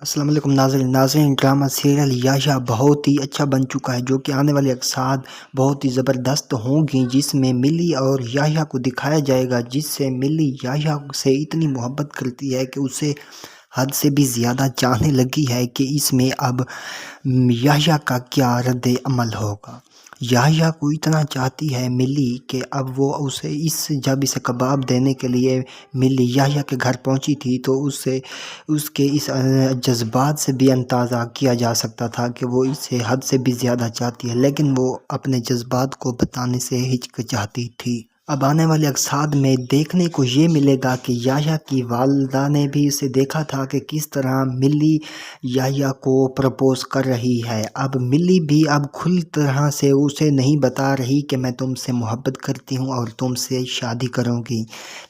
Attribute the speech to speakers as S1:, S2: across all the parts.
S1: السلام علیکم ناظرین ڈرامہ سیریل یحییٰ بہت ہی اچھا بن چکا ہے، جو کہ آنے والے اقساط بہت ہی زبردست ہوں گی، جس میں ملی اور یحییٰ کو دکھایا جائے گا، جس سے ملی یحییٰ سے اتنی محبت کرتی ہے کہ اسے حد سے بھی زیادہ چاہنے لگی ہے کہ اس میں اب یحییٰ کا کیا رد عمل ہوگا۔ یحییٰ کو اتنا چاہتی ہے ملی کہ اب وہ جب اسے کباب دینے کے لیے ملی یحییٰ کے گھر پہنچی تھی تو اس کے اس جذبات سے بھی اندازہ کیا جا سکتا تھا کہ وہ اسے حد سے بھی زیادہ چاہتی ہے، لیکن وہ اپنے جذبات کو بتانے سے ہچکچاتی تھی۔ اب آنے والے اقساط میں دیکھنے کو یہ ملے گا کہ یحییٰ کی والدہ نے بھی اسے دیکھا تھا کہ کس طرح ملی یحییٰ کو پرپوز کر رہی ہے۔ اب ملی بھی اب کھلی طرح سے اسے نہیں بتا رہی کہ میں تم سے محبت کرتی ہوں اور تم سے شادی کروں گی،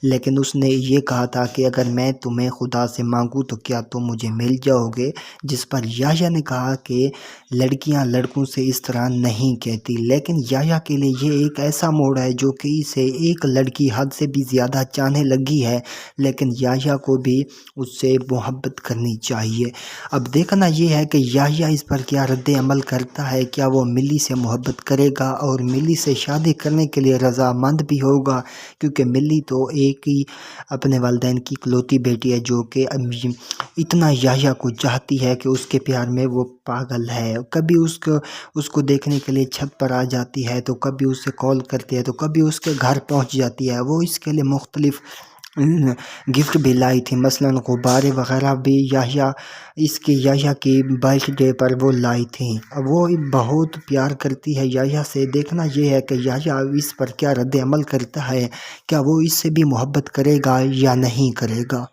S1: لیکن اس نے یہ کہا تھا کہ اگر میں تمہیں خدا سے مانگوں تو کیا تم مجھے مل جاؤ گے، جس پر یحییٰ نے کہا کہ لڑکیاں لڑکوں سے اس طرح نہیں کہتی۔ لیکن یحییٰ کے لیے یہ ایک ایسا موڑ ہے جو کہ اسے ایک لڑکی حد سے بھی زیادہ چاہنے لگی ہے، لیکن یحییٰ کو بھی اس سے محبت کرنی چاہیے۔ اب دیکھنا یہ ہے کہ یحییٰ اس پر کیا رد عمل کرتا ہے، کیا وہ ملی سے محبت کرے گا اور ملی سے شادی کرنے کے لیے رضامند بھی ہوگا، کیونکہ ملی تو ایک ہی اپنے والدین کی اکلوتی بیٹی ہے جو کہ اتنا یحییٰ کو چاہتی ہے کہ اس کے پیار میں وہ پاگل ہے۔ کبھی اس کو دیکھنے کے لیے چھت پر آ جاتی ہے، تو کبھی اسے کال کرتی ہے، تو کبھی اس کے گھر پہنچ جاتی ہے۔ وہ اس کے لیے مختلف گفٹ بھی لائی تھی، مثلاً غبارے وغیرہ بھی یحییٰ کی برتھ ڈے پر وہ لائی تھیں۔ وہ بہت پیار کرتی ہے یحییٰ سے۔ دیکھنا یہ ہے کہ یحییٰ اس پر کیا رد عمل کرتا ہے، کیا وہ اس سے بھی محبت کرے گا یا نہیں کرے گا۔